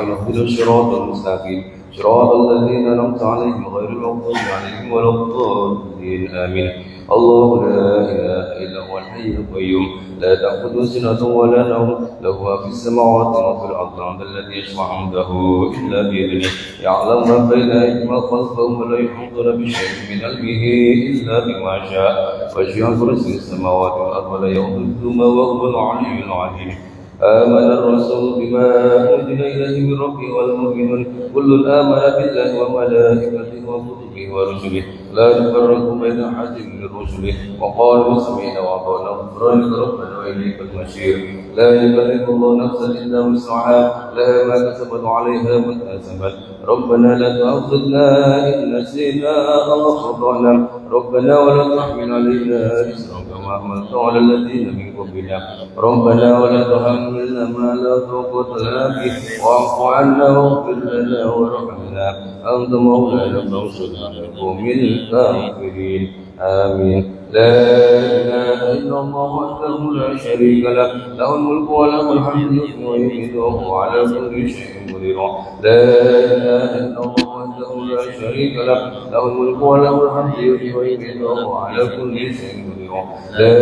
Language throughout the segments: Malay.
اهدنا الصراط المستقيم صراط الذين أنعمت عليهم غير المغضوب عليهم ولا الضالين آمين. الله لا إله إلا هو الحي القيوم لا تأخذه سنة ولا نوم له ما في السماوات وفي الأرض من الذي يشفع عنده إلا بإذنه يعلم ما بين أيديهم وخلفهم ولا يحيطون بشيء من علمه إلا بما شاء وسع كرسيه السماوات والأرض ولا يؤوده وهو العلي العظيم. آمن الرسول بما أنزل إليه من ربه والمؤمنون كل آمن بالله وملائكته وكتبه ورسله لا نفرق بين أحد من رسله وقالوا سمعنا وأطعنا غفرانك ربنا وإليك المصير. لا يكلف الله نفسا إلا وسعها لها ما كسبت وعليها ما اكتسبت ربنا لا تؤاخذنا إن نسينا أو أخطأنا ربنا ولا تحمل علينا إصرا كما حملته على الذين من قبلنا ربنا ولا تحملنا ما لا طاقة لنا به واعف عنا واغفر لنا وارحمنا أنت مولانا فانصرنا على القوم الكافرين آمين. لا إله إلا الله وحده لا شريك له له الملك وله الحمد يحيي ويميت وهو على كل شيء قدير. لا إله إلا الله وحده لا شريك له له الملك وله الحمد يحيي ويميت وهو على كل شيء قدير. لا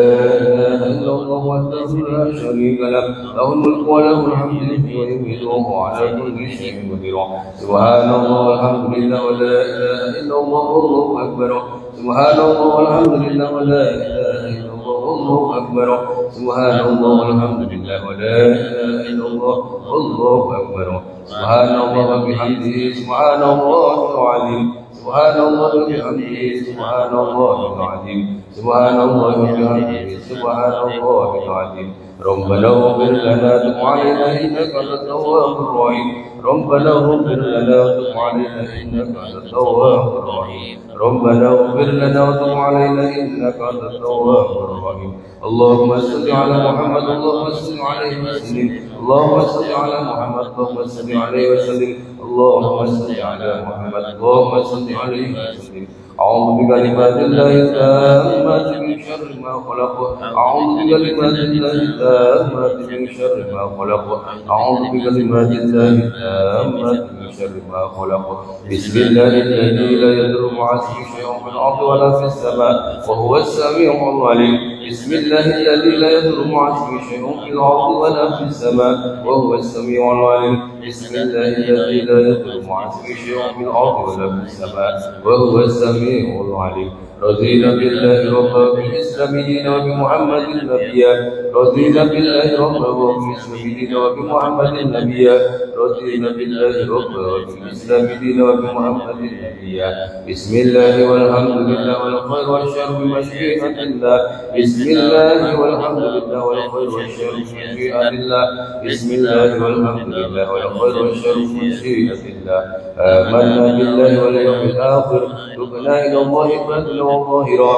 إله إلا الله وحده لا شريك له له الملك وله الحمد يحيي ويميت وهو على كل شيء قدير. سبحان الله والحمد لله ولا إله إلا الله والله أكبر. سبحان الله والحمد لله ولا إله إلا الله والله أكبر. سبحان الله والحمد لله ولا إله إلا الله والله أكبر. سبحان الله وبحمده سبحان الله العظيم. سبحان الله وبحمده سبحان الله العظيم. سبحان الله وبحمده سبحان الله العظيم. ربنا اغفر لنا وتب علينا إنك أنت التواب الرحيم. ربنا اغفر لنا وتب علينا إنك أنت التواب الرحيم. ربنا اغفر لنا وتب علينا إنك أنت التواب الرحيم. اللهم صل على محمد اللهم صل عليه وسلم. اللهم صل على محمد اللهم صل عليه وسلم. اللهم صل على محمد اللهم صل عليه وسلم. أعوذ بكلمات الله التامات من شر ما خلق. أعوذ بكلمات الله التامات من شر ما خلق. أعوذ بكلمات الله التامات من شر ما خلق. بسم الله الذي لا يضر مع اسمه شيء في الأرض ولا في السماء وهو السميع العليم. بسم الله الذي لا يضر مع اسمه شيء في الأرض ولا في السماء وهو السميع العليم. بسم الله الذي لا يضر مع اسمه شيء في الأرض ولا في السماء وهو السميع العليم. رضينا بالله ربا وبالإسلام دينا وبمحمد نبيا. رضينا بالله ربا وبالإسلام دينا وبمحمد نبيا. رضينا بالله ربا وبالإسلام دينا وبمحمد نبيا. بسم الله والحمد لله والخير والشر بمشيئة الله. بسم الله والحمد لله والخير والشر بمشيئة الله. بسم الله والحمد لله والخير والشر بمشيئة الله. آمنا بالله واليوم الآخر تبنا إلى الله باطنا وظاهرا.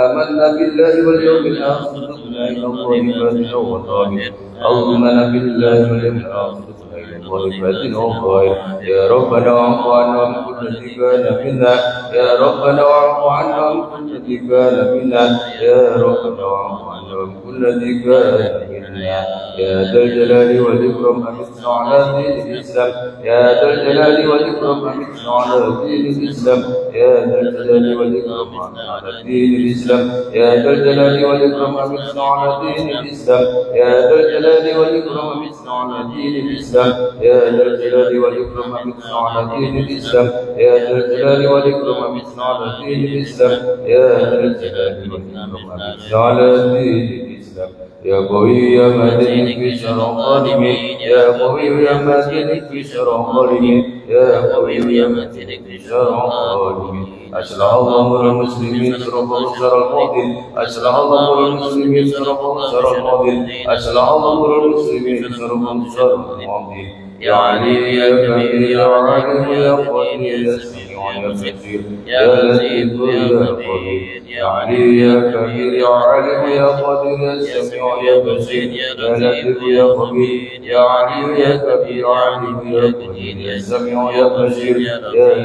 آمنا بالله واليوم الآخر تبنا إلى الله باطنا وظاهرا. آمنا بالله واليوم الآخر تبنا إلى الله باطنا وظاهرا. يا ربنا واعف عنا من كل الذي كان منا. يا ربنا واعف عنا من كل الذي كان منا. يا ربنا واعف عنا من كل الذي كان منا. يا ذا الجلال والإكرام أمتنا على دين الإسلام. يا ذا الجلال والإكرام أمتنا على دين الإسلام. يا ذا الجلال والإكرام على دين الإسلام. يا ذا الجلال والإكرام أمتنا على دين الإسلام. يا ذا الجلال والإكرام أمتنا على دين الإسلام. يا ذا الجلال والإكرام أمتنا على دين الإسلام. يا ذا الجلال والإكرام أمتنا على دين الإسلام. يا ذا الجلال والإكرام أمتنا على دين الإسلام. يا قوي يا متين في شر الظالمين. يا قوي يا متين في شر الظالمين. يا قوي يا متين في شر الظالمين. أصلح الله المسلمين شرفهم شر الماضي. أصلح الله المسلمين شرفهم شر الماضي. أصلح الله المسلمين شرفهم شر الماضي. يا علي يا كبير يا عالم يا قدير يا سميع يا بصير يا لطيف يا خبير. يا علي يا كبير يا عالم يا قدير يا سميع يا بصير يا لطيف يا خبير. يا علي يا كبير عالم يا قدير يا سميع يا بصير يا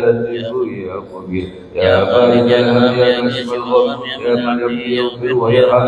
لطيف يا خبير. يا فارج الهم يا كشف الغم يا من يغفر ويرحم.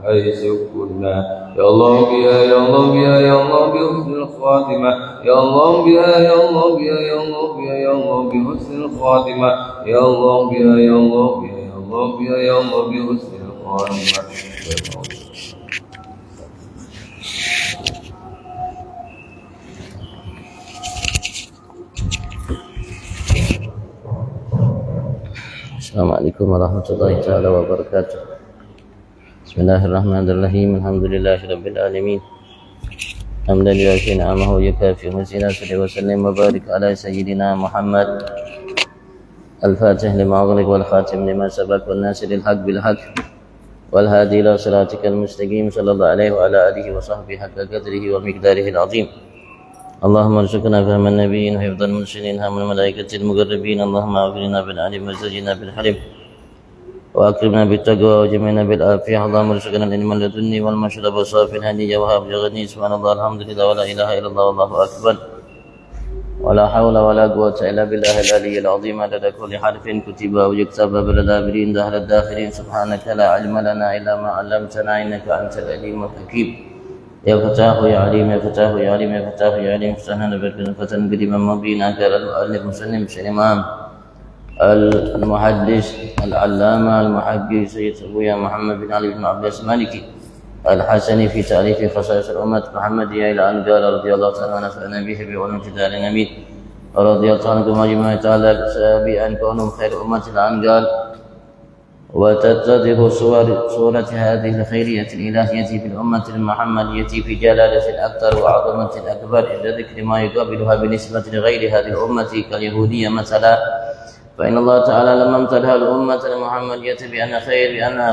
حيث كنا يا الله بها يا الله بها يا الله بحسن الخاتمة يا الله بها يا الله بها يا الله بها يا الله بحسن الخاتمة يا الله بها يا الله بها يا الله بها يا الله بحسن الخاتمة. Assalamualaikum warahmatullahi taala wabarakatuh. Bismillahirrahmanirrahim. Alhamdulillahirabbil alamin. Hamdan lillahi ni'amahu yukafi mazina salli wa sallim wa barik ala sayyidina Muhammad al-fatih lima ughliq wal khatim lima sabaq wan nasiril haqq bil haqq wal hadi ila siratikal mustaqim sallallahu alaihi wa ala alihi wa sahbihi haqqa qadrihi wa miqdarihi al-azim. اللهم ارزقنا فهم النبيين وحفظ المرسلين هم الملائكة المقربين اللهم اغفر لنا بالعلم وزدنا بالحلم واكرمنا بالتقوى وجمعنا بالعافية اللهم ارزقنا العلم اللدني والمشرب والصافي الهدي وهاب جغني سبحان الله الحمد لله ولا اله الا الله والله اكبر ولا حول ولا قوة الا بالله العلي العظيم عدد كل حرف كتب او يكتب بالدابرين دهر الداخرين سبحانك لا علم لنا الا ما علمتنا انك انت العليم الحكيم. يا فتاه يا عليم يا فتاه يا عليم يا فتاه يا عليم فتحنا بركة فتن قديما مبينا كان المؤلف مسلم الإمام المحدث العلامة المحقق سيد أبويا محمد بن علي بن عبد المالكي الحسني في تأليف خصائص الأمة محمدية إلى أن قال رضي الله تعالى ونفعنا به بعلوم جدال النبي رضي الله عنكم أجمعين تعالى بأن كونوا خير أمة إلى أن قال وتتضح صورة هذه الخيرية الإلهية في الأمة المحمدية في جلالة الأكثر وعظمة الأكبر عند ذكر ما يقابلها بالنسبة لغير هذه الأمة كاليهودية مثلا فإن الله تعالى لما امتدح الأمة المحمدية بأنها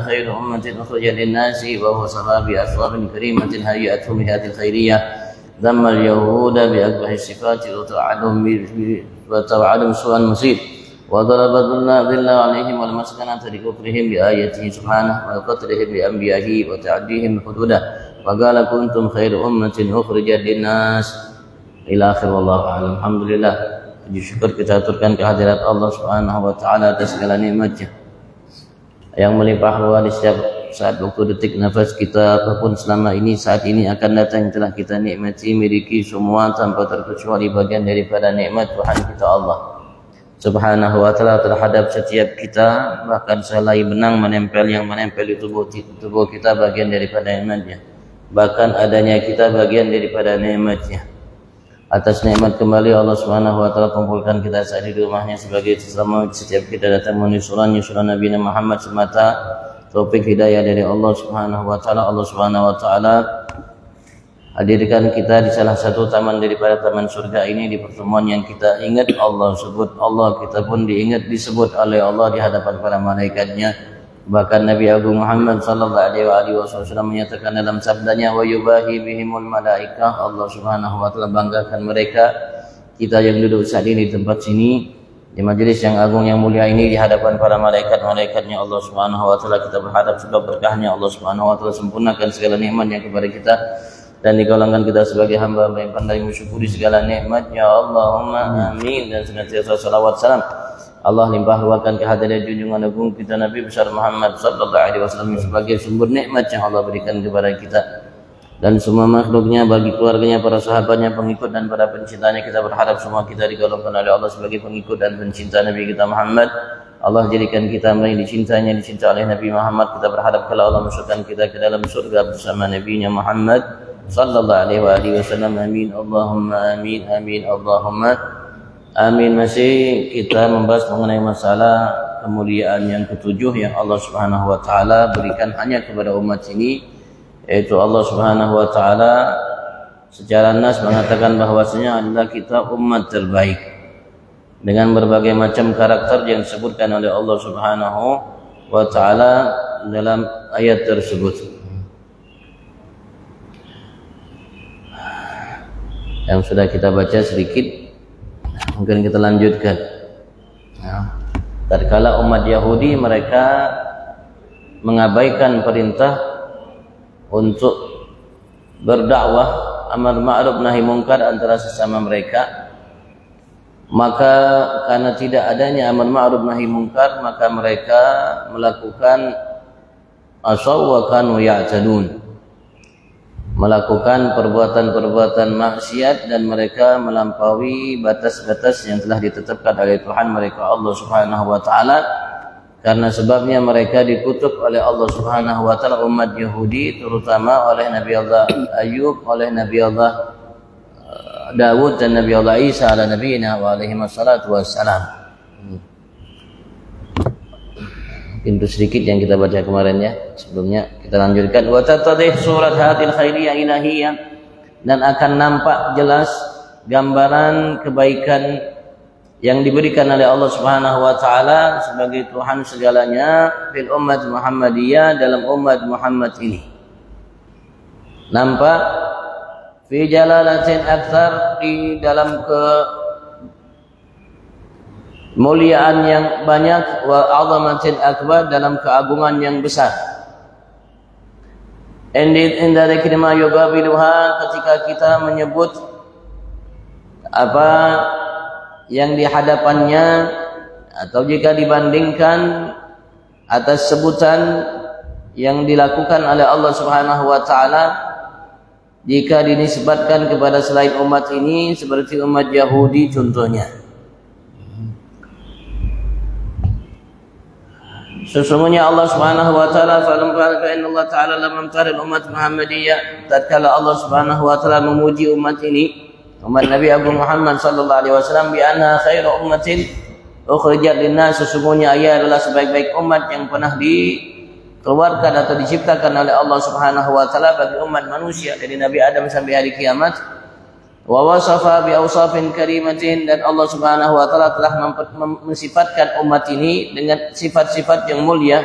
خير أمة أخرجت للناس وهو صفى بأسباب كريمة هيئتهم لهذه الخيرية ذم اليهود بأقبح الصفات وتوعدهم سوء المصير وضرب ظل عليهم والمسكنة لكفرهم بآياته سبحانه وقتلهم لأنبيائه وتعديهم حدوده وقال كنتم خير أمة أخرجت للناس إلى آخر والله أعلم. Alhamdulillah, puji syukur kita aturkan kehadirat Allah Subhanahu wa taala atas segala nikmat-Nya yang melimpah ruah di setiap saat waktu detik nafas kita apapun selama ini saat ini akan datang telah kita nikmati miliki semua tanpa terkecuali bagian daripada nikmat Tuhan kita Allah Subhanahu wa ta'ala terhadap setiap kita, bahkan selai benang menempel di tubuh kita bagian daripada nikmatnya, bahkan adanya kita bagian daripada nikmatnya. Atas nikmat kembali Allah Subhanahu wa ta'ala kumpulkan kita saat di rumahnya sebagai sesama setiap kita datang menyusulan Nabi Muhammad semata taufik hidayah dari Allah Subhanahu wa ta'ala. Allah Subhanahu wa ta'ala hadirkan kita di salah satu taman daripada taman surga ini di pertemuan yang kita ingat Allah sebut Allah, kita pun disebut oleh Allah di hadapan para malaikatnya. Bahkan Nabi Agung Muhammad sallallahu alaihi wasallam menyatakan dalam sabdanya wa yubahi bihimul malaikah, Allah Subhanahu wa taala banggakan mereka kita yang duduk saat ini di tempat sini di majelis yang agung yang mulia ini di hadapan para malaikatnya Allah Subhanahu wa taala. Kita berharap semoga berkahnya Allah Subhanahu wa taala sempurnakan segala nikmat yang kepada kita dan digolongkan kita sebagai hamba yang pandai mensyukuri segala nikmat-Nya. Allahumma amin. Dan senantiasa salawat salam Allah limpah ruahkan kehadiran junjungan agung kita Nabi besar Muhammad sallallahu alaihi wasallam sebagai sumber nikmat yang Allah berikan kepada kita dan semua makhluknya, bagi keluarganya, para sahabatnya, pengikut dan para pencintanya. Kita berharap semua kita digolongkan oleh Allah sebagai pengikut dan pencinta Nabi kita Muhammad. Allah jadikan kita yang dicintanya, dicinta oleh Nabi Muhammad. Kita berharap kalau Allah masukkan kita ke dalam surga bersama Nabi-Nya Muhammad sallallahu alaihi wasallam. Amin. Allahumma amin. Amin. Allahumma amin. Masih kita membahas mengenai masalah kemuliaan yang ketujuh yang Allah Subhanahu wa taala berikan hanya kepada umat ini, yaitu Allah Subhanahu wa taala secara nas mengatakan bahwasanya adalah kita umat terbaik dengan berbagai macam karakter yang disebutkan oleh Allah Subhanahu wa taala dalam ayat tersebut. Yang sudah kita baca sedikit, mungkin kita lanjutkan. Tatkala umat Yahudi mereka mengabaikan perintah untuk berdakwah amar ma'ruf nahi munkar antara sesama mereka, maka karena tidak adanya amar ma'ruf nahi munkar, maka mereka melakukan asaw wa kanu ya'tadun, melakukan perbuatan-perbuatan maksiat dan mereka melampaui batas-batas yang telah ditetapkan oleh Tuhan mereka Allah Subhanahu wa taala. Karena sebabnya mereka dikutuk oleh Allah Subhanahu wa taala umat Yahudi, terutama oleh Nabi Allah Ayub, oleh Nabi Allah Dawud dan Nabi Allah Isa ala nabiyina wa alaihi wassalatu wassalam. Mungkin itu sedikit yang kita baca kemarin ya. Sebelumnya kita lanjutkan. Wa tattadih surat hadil khairiyah ilahiyah, dan akan nampak jelas gambaran kebaikan yang diberikan oleh Allah Subhanahu wa taala sebagai Tuhan segalanya fil ummat Muhammadiyah, dalam umat Muhammad ini. Nampak fi jalalatin aktsar, di dalam kemuliaan yang banyak, wa azamatin akbar, dalam keagungan yang besar. Inda dzikri ma yugabiluha, ketika kita menyebut apa yang di hadapannya, atau jika dibandingkan atas sebutan yang dilakukan oleh Allah Subhanahu wa taala, jika dinisbatkan kepada selain umat ini seperti umat Yahudi contohnya. Sesungguhnya Allah Subhanahu wa taala fa inna Allah taala lam yamtar umat Muhammadiyah, tatkala Allah Subhanahu wa taala memuji umat ini, umat Nabi Abu Muhammad sallallahu alaihi wasallam, bi anna khairu ummatin ukhrijat linnas, sesungguhnya ia adalah sebaik-baik umat yang pernah dikeluarkan atau diciptakan oleh Allah Subhanahu wa taala bagi umat manusia dari Nabi Adam sampai hari kiamat. Wa wasafa bi awsafin karimatin, dan Allah Subhanahu wa taala telah mensifatkan umat ini dengan sifat-sifat yang mulia.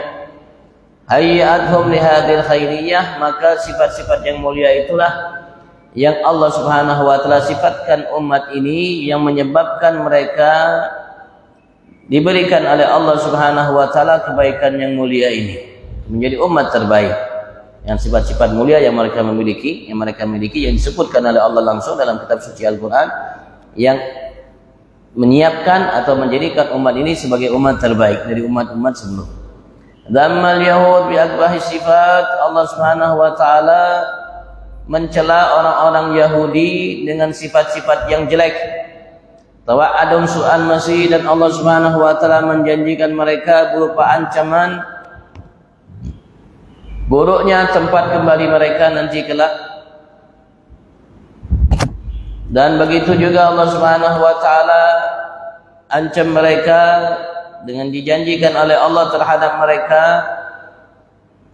Hayyatuhum li hadhil khairiyah, maka sifat-sifat yang mulia itulah yang Allah Subhanahu wa taala sifatkan umat ini, yang menyebabkan mereka diberikan oleh Allah Subhanahu wa taala kebaikan yang mulia ini, menjadi umat terbaik. Yang sifat-sifat mulia yang mereka miliki, yang disebutkan oleh Allah langsung dalam kitab suci Al-Qur'an, yang menyiapkan atau menjadikan umat ini sebagai umat terbaik dari umat-umat sebelum. Dzammal yahud bi akbahi sifat, Allah Subhanahu wa taala mencela orang-orang Yahudi dengan sifat-sifat yang jelek. Tawa'adun su'al masih, dan Allah Subhanahu wa taala menjanjikan mereka berupa ancaman buruknya tempat kembali mereka nanti kelak. Dan begitu juga Allah Subhanahu wa taala ancam mereka dengan dijanjikan oleh Allah terhadap mereka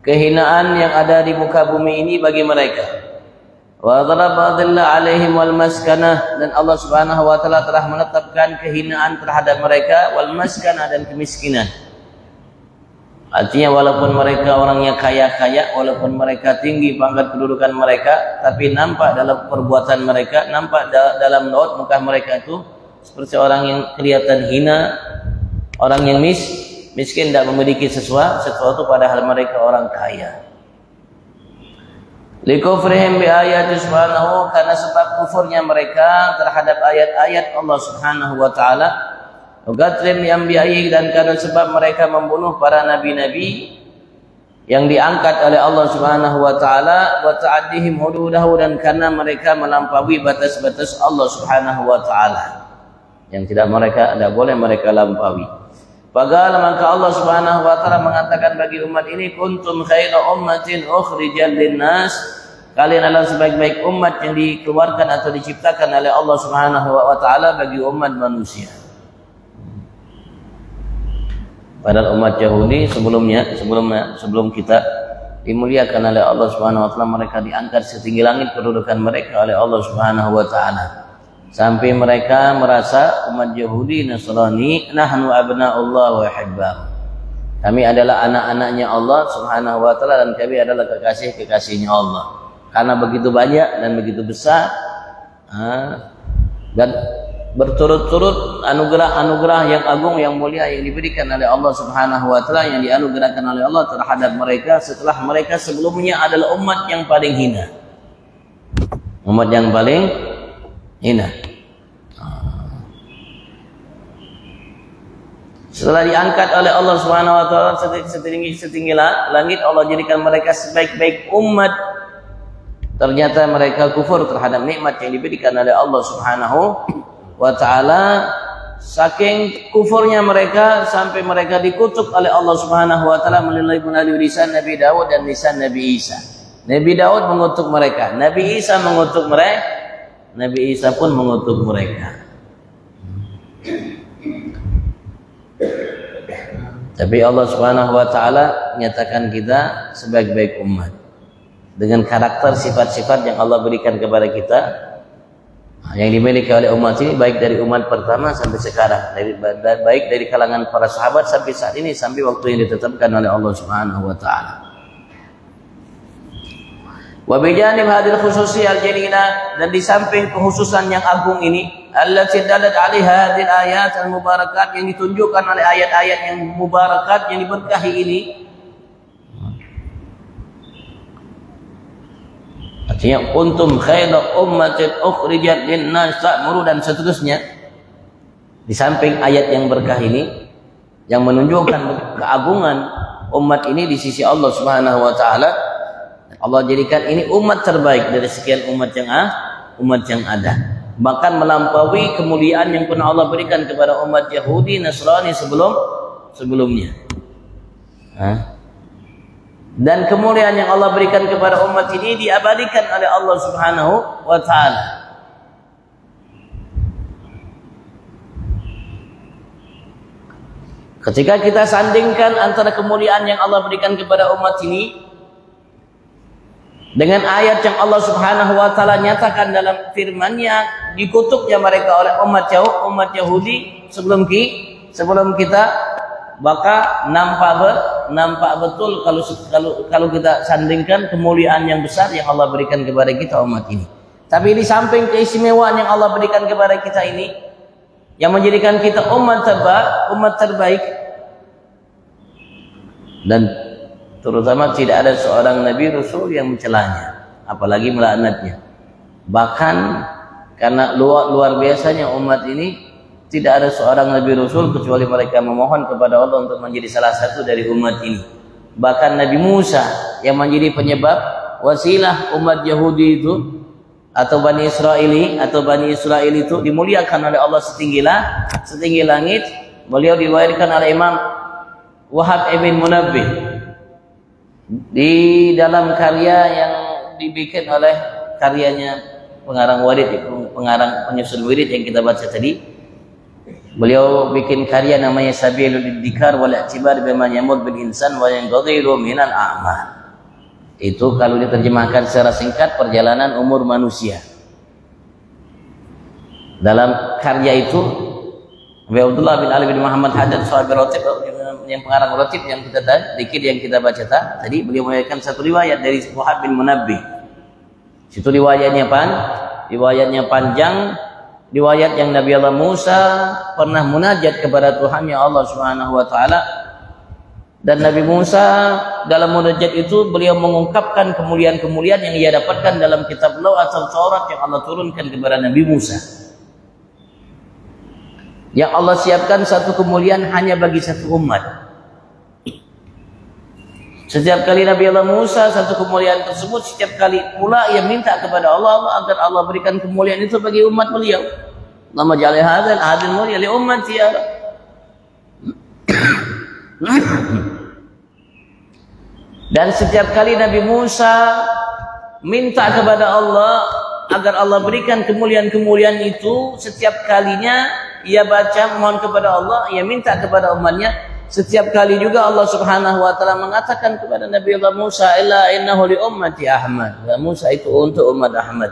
kehinaan yang ada di muka bumi ini bagi mereka. Wa daraba dhilla alaihim wal maskanah, dan Allah Subhanahu wa taala telah menetapkan kehinaan terhadap mereka, wal maskanah, dan kemiskinan. Artinya walaupun mereka orangnya kaya-kaya, walaupun mereka tinggi pangkat kedudukan mereka, tapi nampak dalam perbuatan mereka, nampak dalam raut muka mereka itu seperti orang yang kelihatan hina, orang yang miskin, tidak memiliki sesuatu padahal mereka orang kaya. Likufrihim bi ayati subhanahu, karena sebab kufurnya mereka terhadap ayat-ayat Allah Subhanahu wa taala. Ugatrim bi'anbiya'i, dan karena sebab mereka membunuh para nabi-nabi yang diangkat oleh Allah Subhanahu wa taala, wa ta'addihim hududahu, dan karena mereka melampaui batas-batas Allah Subhanahu wa taala yang tidak boleh mereka lampaui. Padahal maka Allah Subhanahu wa taala mengatakan bagi umat ini, kuntum khaira ummatin ukhrijat linnas, kalian adalah sebaik-baik umat yang dikeluarkan atau diciptakan oleh Allah Subhanahu wa taala bagi umat manusia. Padahal umat Yahudi sebelum kita dimuliakan oleh Allah Subhanahu wa taala, mereka diangkat setinggi langit kedudukan mereka oleh Allah Subhanahu wa taala. Sampai mereka merasa umat Yahudi Nasrani, nahnu abna'ullah wa hibbahu, kami adalah anak-anaknya Allah Subhanahu wa taala dan kami adalah kekasih-kekasihnya Allah. Karena begitu banyak dan begitu besar dan berturut-turut anugerah-anugerah yang agung yang mulia yang diberikan oleh Allah Subhanahu wa taala, yang dianugerahkan oleh Allah terhadap mereka setelah mereka sebelumnya adalah umat yang paling hina. Umat yang paling hina. Setelah diangkat oleh Allah Subhanahu wa taala setinggi langit, Allah jadikan mereka sebaik-baik umat. Ternyata mereka kufur terhadap nikmat yang diberikan oleh Allah Subhanahu wa taala. Saking kufurnya mereka sampai mereka dikutuk oleh Allah Subhanahu wa taala melalui lisan Nabi Daud dan lisan Nabi Isa. Nabi Daud mengutuk mereka, Nabi Isa mengutuk mereka, Nabi Isa pun mengutuk mereka. Tapi Allah Subhanahu wa taala nyatakan kita sebaik-baik umat dengan karakter sifat-sifat yang Allah berikan kepada kita, yang dimiliki oleh umat ini, baik dari umat pertama sampai sekarang, baik dari kalangan para sahabat sampai saat ini, sampai waktu yang ditetapkan oleh Allah Subhanahu wa taala. Wa bijanib hadil khususi al-jalila, dan di samping kekhususan yang agung ini, allati dalat 'alaiha hadil ayat al-mubarakat, yang ditunjukkan oleh ayat-ayat yang mubarakat, yang diberkahi ini, artinya kuntum khairu ummatin ukhrijat lin-nas ta'muru, dan seterusnya. Di samping ayat yang berkah ini yang menunjukkan keagungan umat ini di sisi Allah Subhanahu wa taala, Allah jadikan ini umat terbaik dari sekian umat yang ada. Bahkan melampaui kemuliaan yang pernah Allah berikan kepada umat Yahudi, Nasrani sebelumnya. Dan kemuliaan yang Allah berikan kepada umat ini diabadikan oleh Allah Subhanahu wa taala. Ketika kita sandingkan antara kemuliaan yang Allah berikan kepada umat ini dengan ayat yang Allah Subhanahu wa taala nyatakan dalam firman-Nya, dikutuknya mereka oleh umat Yahudi sebelum kita, maka nampak betul kalau kita sandingkan kemuliaan yang besar yang Allah berikan kepada kita umat ini. Tapi di samping keistimewaan yang Allah berikan kepada kita ini, yang menjadikan kita umat terbaik, dan terutama tidak ada seorang Nabi Rasul yang mencelanya, apalagi melaknatnya. Bahkan karena luar biasanya umat ini, tidak ada seorang Nabi Rasul kecuali mereka memohon kepada Allah untuk menjadi salah satu dari umat ini. Bahkan Nabi Musa yang menjadi penyebab wasilah umat Yahudi itu atau Bani Israel itu dimuliakan oleh Allah setinggi langit. Beliau diriwayatkan oleh Imam Wahab ibn Munabbih di dalam karya yang dibikin oleh karyanya pengarang penyusun wirid yang kita baca tadi. Beliau bikin karya namanya Sabilul Iddikar wal I'tibar bima yamud bil insan wa yanqadhiru minal a'mal. Itu kalau diterjemahkan secara singkat, perjalanan umur manusia. Dalam karya itu Abdullah bin Ali bin Muhammad Haddad sahabat Ratib, yang pengarang Ratib yang kita baca tadi, beliau meriwayatkan satu riwayat dari Wahab bin Munabbih. Situ riwayatnya panjang, riwayat yang Nabi Allah Musa pernah munajat kepada Tuhannya Allah Subhanahu wa taala, dan Nabi Musa dalam munajat itu beliau mengungkapkan kemuliaan-kemuliaan yang ia dapatkan dalam kitab Law atau Taurat yang Allah turunkan kepada Nabi Musa. Yang Allah siapkan satu kemuliaan hanya bagi satu umat. Setiap kali Nabi Allah Musa satu kemuliaan tersebut, setiap kali pula ia minta kepada Allah agar Allah berikan kemuliaan itu bagi umat beliau. Allahumma ja'al hadzal mulia li ummati ya Rabb. Dan setiap kali Nabi Musa minta kepada Allah agar Allah berikan kemuliaan-kemuliaan itu, setiap kalinya ia baca mohon kepada Allah, ia minta kepada umatnya, setiap kali juga Allah Subhanahu wa taala mengatakan kepada Nabi Allah Musa, illa innahu li ummati Ahmad. Ya Musa, itu untuk umat Ahmad.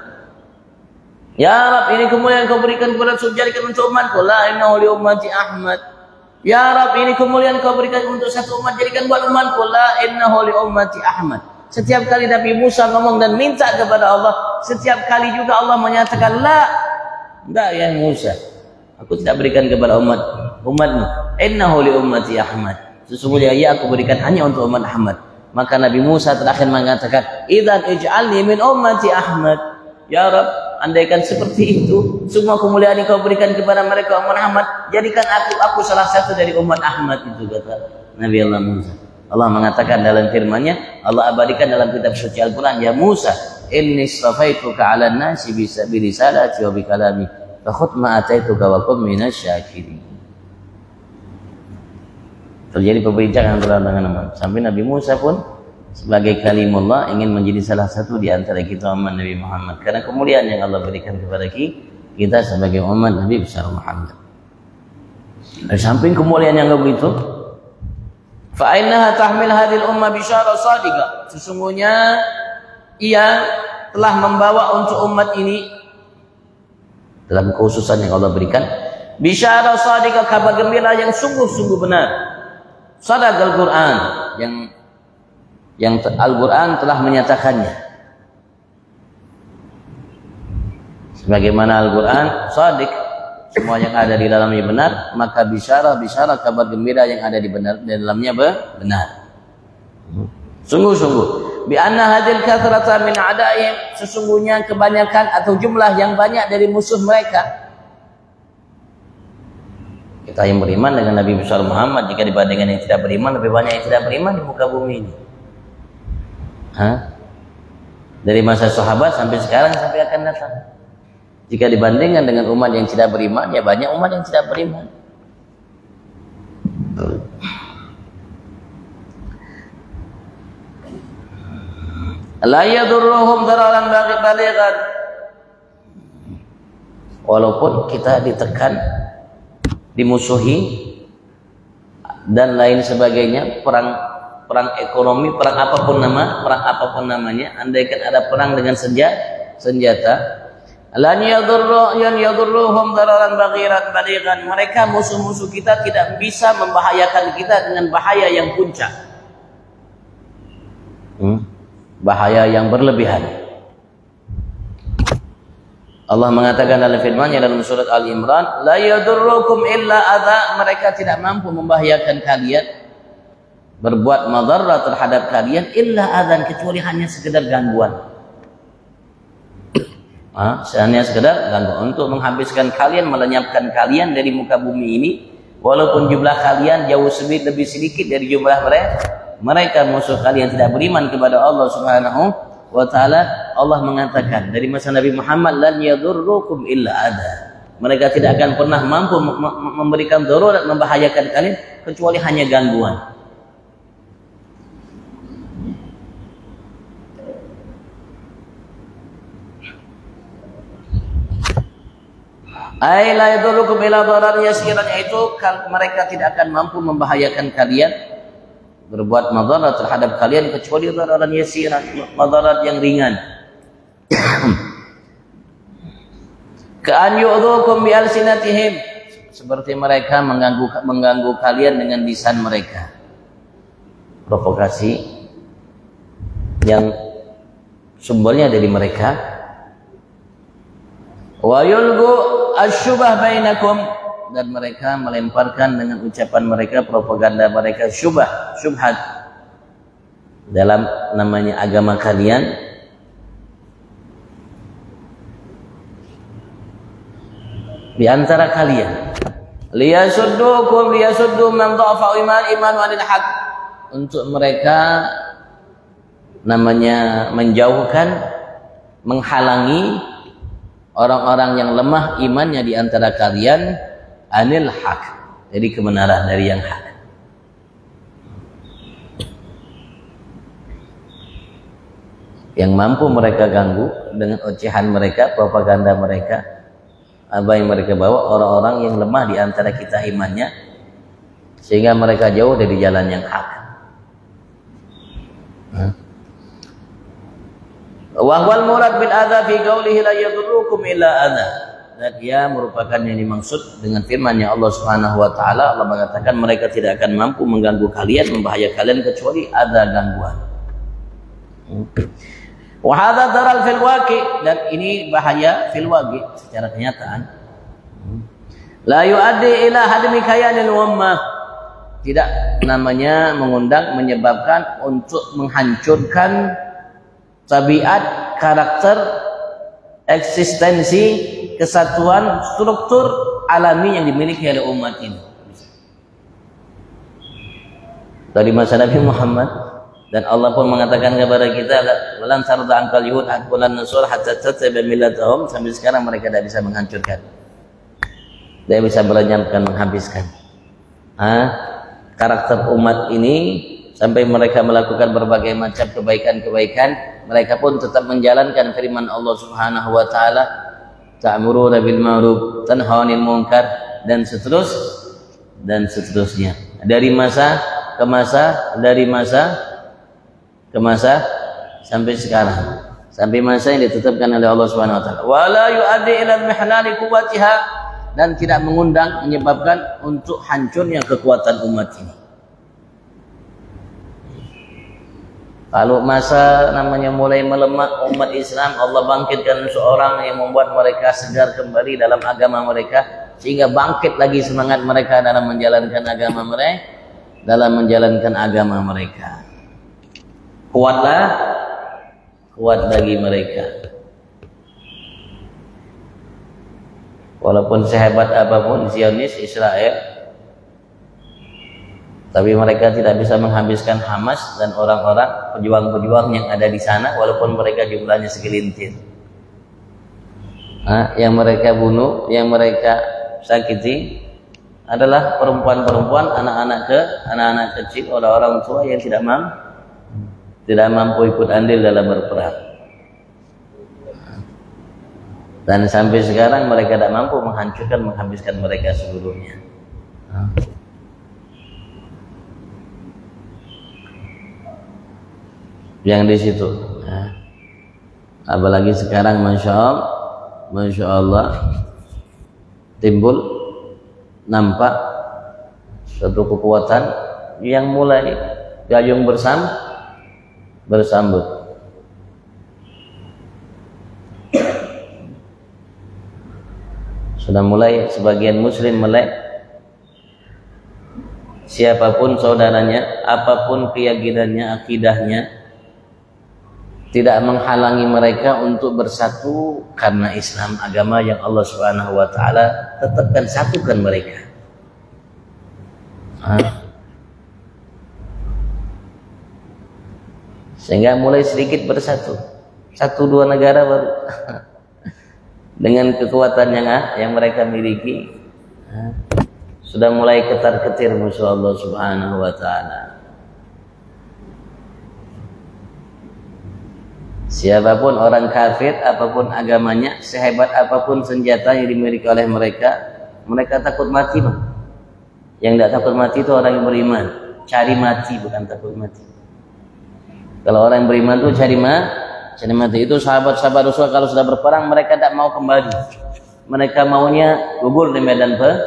Ya Rabb, ini kemuliaan kau berikan kepada jadikan untuk umatku. La innahu li ummati Ahmad. Ya Rabb, ini kemuliaan kau berikan untuk satu umat, jadikan buat umatku. La innahu li ummati Ahmad. Setiap kali Nabi Musa ngomong dan minta kepada Allah, setiap kali juga Allah menyatakan, la, enggak ya Musa, aku tidak berikan kepada umatmu. Innahu li ummati Ahmad. Sesungguhnya ya aku berikan hanya untuk umat Ahmad. Maka Nabi Musa terakhir mengatakan, idzan ij'alni min ummati Ahmad. Ya Rabb, andaikan seperti itu, semua kemuliaan yang kau berikan kepada mereka umat Ahmad, jadikan aku salah satu dari umat Ahmad itu, kata Nabi Allah Musa. Allah mengatakan dalam firman-Nya, Allah abadikan dalam kitab suci Al-Quran, ya Musa, inni istafaituka 'alan nasi bi risalati wa bi kalami, fa khudh ma ataituka wa kun minasyakirin. Terjadi perbincangan antara dengan sampai Nabi Musa pun sebagai kalimullah ingin menjadi salah satu di antara kita umat Nabi Muhammad, karena kemuliaan yang Allah berikan kepada kita sebagai umat Nabi besar Muhammad. Dari samping kemuliaan yang begitu, fa innaha tahmil hadhil ummah bisyara shadiqah, sesungguhnya ia telah membawa untuk umat ini dalam kekhususan yang Allah berikan bisyara shadiqah, kabar gembira yang sungguh-sungguh benar. Sadaq Al-Quran, yang Al-Quran telah menyatakannya. Sebagaimana Al-Quran shadiq, semua yang ada di dalamnya benar, maka bisyara kabar gembira yang ada di dalamnya benar. Sungguh-sungguh bi anna hadil kathrata min a'daihim, sesungguhnya kebanyakan atau jumlah yang banyak dari musuh mereka. Kita yang beriman dengan Nabi besar Muhammad, jika dibandingkan yang tidak beriman, lebih banyak yang tidak beriman di muka bumi ini. Dari masa sahabat sampai sekarang sampai akan datang. Jika dibandingkan dengan umat yang tidak beriman, ya banyak umat yang tidak beriman. La yadurruhum dararan balighan. Walaupun kita ditekan, dimusuhi dan lain sebagainya, perang ekonomi, perang apapun namanya, andaikan ada perang dengan senjata, lan yadurruhum dararan balighan, mereka musuh-musuh kita tidak bisa membahayakan kita dengan bahaya yang puncak, bahaya yang berlebihan. Allah mengatakan dalam firman-Nya dalam surat Al-Imran, la yadurrukum illa adza, mereka tidak mampu membahayakan kalian, berbuat madarrah terhadap kalian, illa adzan, kecuali hanya sekedar gangguan. Hanya sekedar gangguan untuk menghabiskan kalian, melenyapkan kalian dari muka bumi ini, walaupun jumlah kalian jauh lebih sedikit dari jumlah mereka musuh kalian tidak beriman kepada Allah Subhanahu wa ta'ala. Allah mengatakan dari masa Nabi Muhammad, lan yadurrukum illa adza, mereka tidak akan pernah mampu memberikan darurat, membahayakan kalian kecuali hanya gangguan. Ai la yadurrukum illa darar yasiran, yaitu mereka tidak akan mampu membahayakan kalian, berbuat madarat terhadap kalian kecuali dararan yasiran, madarat yang ringan. Ka'an yu'dhukum bi alsinatihim, seperti mereka mengganggu kalian dengan lisan mereka. Provokasi yang sumbernya dari mereka. Wa yulgu asyubah bainakum, dan mereka melemparkan dengan ucapan mereka, propaganda mereka, syubhat dalam namanya agama kalian, di antara kalian, liyasuddu man dha'afa imanu anil haq, untuk mereka namanya menjauhkan, menghalangi orang-orang yang lemah imannya di antara kalian, anil haq, dari kebenaran, dari yang hak. Yang mampu mereka ganggu dengan ocehan mereka, propaganda mereka, apa yang mereka bawa, orang-orang yang lemah di antara kita imannya, sehingga mereka jauh dari jalan yang hak. Wa huwal murad bil adza fi qoulihi la yadurrukum illa adza, dan ia merupakan yang dimaksud dengan firman-Nya Allah Subhanahu wa taala. Allah mengatakan mereka tidak akan mampu mengganggu kalian, membahayakan kalian kecuali ada gangguan. Wa hadza daral fil waqi, dan ini bahaya fil waqi, secara kenyataan. La yuaddi ila hadmi kayanil ummah, tidak namanya mengundang, menyebabkan untuk menghancurkan tabiat, karakter eksistensi kesatuan struktur alami yang dimiliki oleh umat ini. Dari masa Nabi Muhammad, dan Allah pun mengatakan kepada kita, walan tarda ankal yahud walan nasara hatta tattabi'a millatahum, sampai sekarang mereka tidak bisa menghancurkan, tidak bisa melenyapkan, menghabiskan karakter umat ini, sampai mereka melakukan berbagai macam kebaikan-kebaikan. Mereka pun tetap menjalankan firman Allah Subhanahu wa taala, ta'muruna bil ma'ruf tanhauna 'anil munkar, dan seterusnya. Dari masa ke masa, dari masa ke masa sampai sekarang, sampai masa yang ditetapkan oleh Allah Subhanahu wa taala. Wala yu'addi ila al-mihlali quwwatiha, dan tidak mengundang, menyebabkan untuk hancurnya kekuatan umat ini. Kalau masa namanya mulai melemah umat Islam, Allah bangkitkan seorang yang membuat mereka segar kembali dalam agama mereka, sehingga bangkit lagi semangat mereka dalam menjalankan agama mereka. Kuatlah, kuat bagi mereka. Walaupun sehebat apapun Zionis Israel, tapi mereka tidak bisa menghabiskan Hamas dan orang-orang pejuang-pejuang yang ada di sana, walaupun mereka jumlahnya segelintir. Yang mereka bunuh, yang mereka sakiti adalah perempuan-perempuan, anak-anak kecil, orang-orang tua yang tidak mampu ikut andil dalam berperang. Dan sampai sekarang mereka tidak mampu menghabiskan mereka seluruhnya. Yang di situ, apalagi sekarang masya Allah timbul, nampak suatu kekuatan yang mulai gayung bersambut. Sudah mulai sebagian muslim melek, siapapun saudaranya, apapun keyakinannya, akidahnya, tidak menghalangi mereka untuk bersatu karena Islam, agama yang Allah Subhanahu wa taala tetapkan, satukan mereka. Sehingga mulai sedikit bersatu, 1-2 negara baru dengan kekuatan yang mereka miliki sudah mulai ketar-ketir, masya Allah Subhanahu wa taala. Siapapun orang kafir, apapun agamanya, sehebat apapun senjata yang dimiliki oleh mereka, mereka takut mati, Bang. Yang tidak takut mati itu orang yang beriman. Cari mati, bukan takut mati. Kalau orang yang beriman itu cari mati. Itu sahabat-sahabat Rasul kalau sudah berperang, mereka tidak mau kembali. Mereka maunya gugur di medan perang.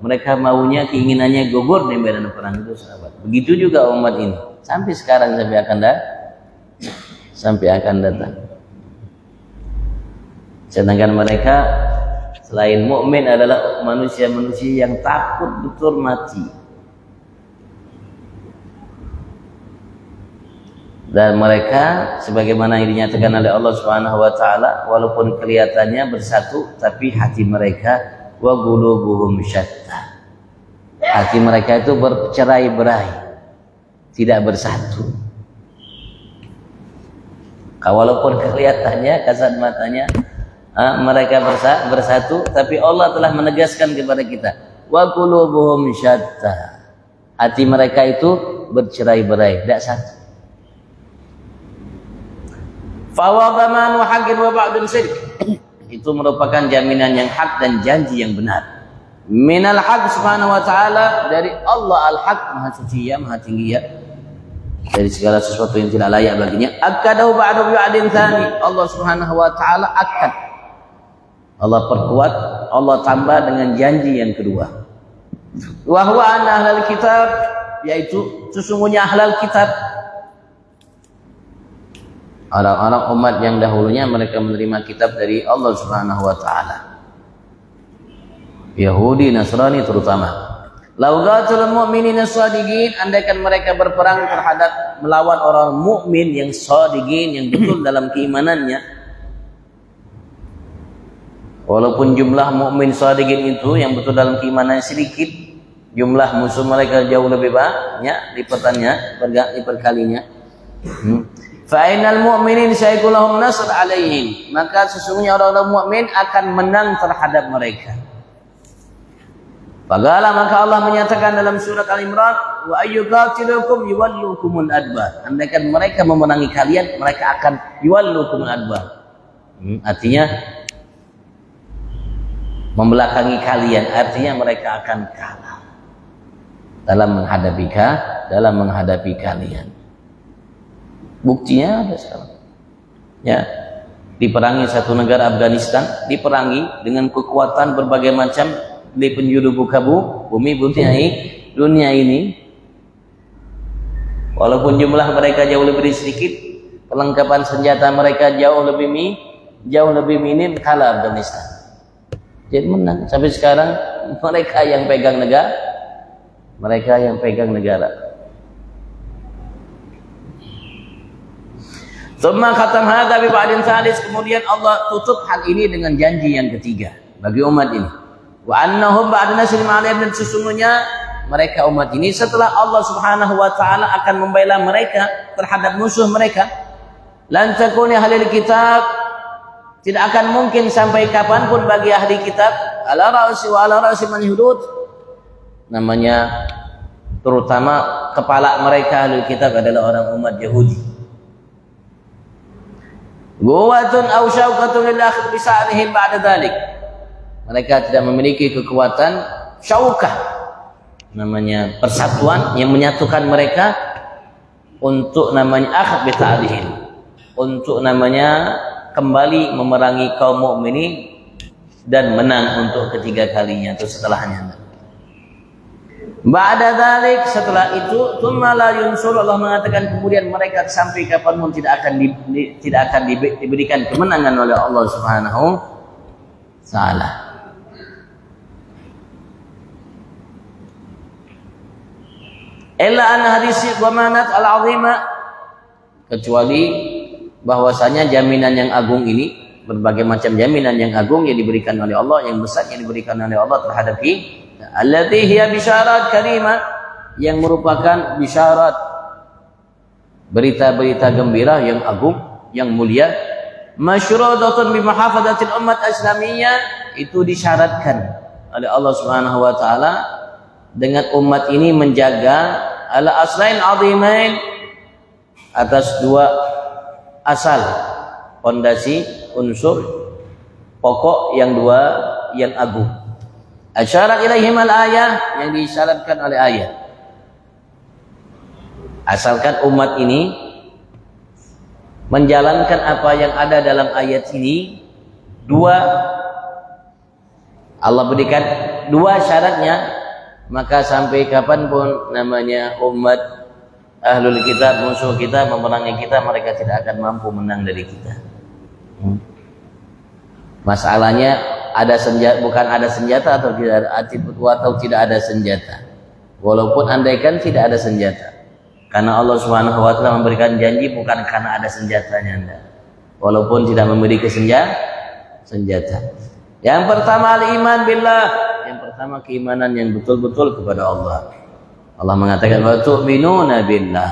Mereka maunya, keinginannya gugur di medan perang. Itu sahabat. Begitu juga umat ini. Sampai sekarang, sampai akan datang. Sedangkan mereka selain mukmin adalah manusia-manusia yang takut betul mati. Dan mereka sebagaimana yang dinyatakan oleh Allah Subhanahu wa taala, walaupun kelihatannya bersatu, tapi hati mereka wa qulubuhum syatta. Hati mereka itu bercerai-berai, tidak bersatu. Walaupun kelihatannya, kasat matanya mereka bersatu, tapi Allah telah menegaskan kepada kita, wa qulubuhum syatta. Hati mereka itu bercerai-berai, tidak satu. Fa wa dhamanu haqqin wa ba'dun sidq. Itu merupakan jaminan yang hak dan janji yang benar. Minal haq subhanahu wa ta'ala, dari Allah al-haq, maha suci ya, maha tinggi ya, dari segala sesuatu yang tidak layak baginya. Akadahu ba'du bi'adin tsani. Allah Subhanahu wa taala akad, Allah perkuat, Allah tambah dengan janji yang kedua. Wa huwa anna ahlal kitab, yaitu sesungguhnya ahlal kitab, orang-orang umat yang dahulunya mereka menerima kitab dari Allah Subhanahu wa taala. Yahudi, Nasrani terutama. Laugatul mu'minin as-sadiqin, andaikan mereka berperang terhadap melawan orang mukmin yang shadiqin, yang betul dalam keimanannya, Walaupun jumlah mukmin shadiqin itu yang betul dalam keimanan sedikit, jumlah musuh mereka jauh lebih banyak lipatannya, berkalinya. Fa'inal mu'minin saykulahum nasr alaihim, maka sesungguhnya orang-orang mukmin akan menang terhadap mereka. Faqala, maka Allah menyatakan dalam surat Al-Imran, wa ayyuqatilukum yuwallukumul adbar. Andaikan mereka memenangi kalian, mereka akan yuwallukumul adbar. Artinya membelakangi kalian, artinya mereka akan kalah dalam menghadapi kalian. Buktinya ada sekarang. Ya, diperangi satu negara Afghanistan, diperangi dengan kekuatan berbagai macam di penjuru muka bumi dunia ini. Walaupun jumlah mereka jauh lebih sedikit, perlengkapan senjata mereka jauh lebih minim, kalah Afghanistan. Jadi menang. Sampai sekarang mereka yang pegang negara. Tsumma khatam hadza bi ba'din tsalis, kemudian Allah tutup hal ini dengan janji yang ketiga bagi umat ini. Wa annahum ba'da nasrihim 'alaihim, dan sesungguhnya mereka umat ini setelah Allah Subhanahu wa taala akan membela mereka terhadap musuh mereka. Lan takuni ahlul kitab, tidak akan mungkin sampai kapanpun bagi ahli kitab ala ra'si man hudud, namanya terutama kepala mereka ahli kitab adalah orang umat Yahudi. Quwwatun aw syauqatun lil akhir bisa'rihim ba'da dzalik, mereka tidak memiliki kekuatan syaukah, namanya persatuan yang menyatukan mereka untuk namanya akhd bita'alihim, untuk namanya kembali memerangi kaum mukminin dan menang untuk ketiga kalinya atau setelahnya. Ba'da dzalik, setelah itu, tsumma la yunsur, Allah mengatakan kemudian mereka sampai kapanpun tidak akan diberikan kemenangan oleh Allah Subhanahu wa taala. Illa an hadisi wa manat al-'azima, kecuali bahwasanya jaminan yang agung ini, berbagai macam jaminan yang agung yang diberikan oleh Allah, yang besar yang diberikan oleh Allah terhadap kita, allati hiya bisyarat karimah, yang merupakan bisyarat, berita-berita gembira yang agung, yang mulia. Masyrudatun bi mahafadatil ummat islamiyah, itu disyaratkan oleh Allah Subhanahu wa taala dengan umat ini menjaga ala aslain azimain, atas dua asal, fondasi, unsur pokok yang dua yang agung. Asyarat ilaihim al-ayah, yang disyaratkan oleh ayat. Asalkan umat ini menjalankan apa yang ada dalam ayat ini, Allah berikan dua syaratnya, maka sampai kapanpun namanya umat ahlul kitab, musuh kita, memerangi kita, mereka tidak akan mampu menang dari kita. Masalahnya ada senjata, bukan ada senjata atau tidak ada, atau tidak ada senjata. Walaupun andaikan tidak ada senjata, karena Allah Subhanahu wa taala memberikan janji bukan karena ada senjatanya Anda. Walaupun tidak memiliki senjata. Yang pertama al-iman billah, yang pertama keimanan yang betul-betul kepada Allah. Allah mengatakan wa tu'minuna billah,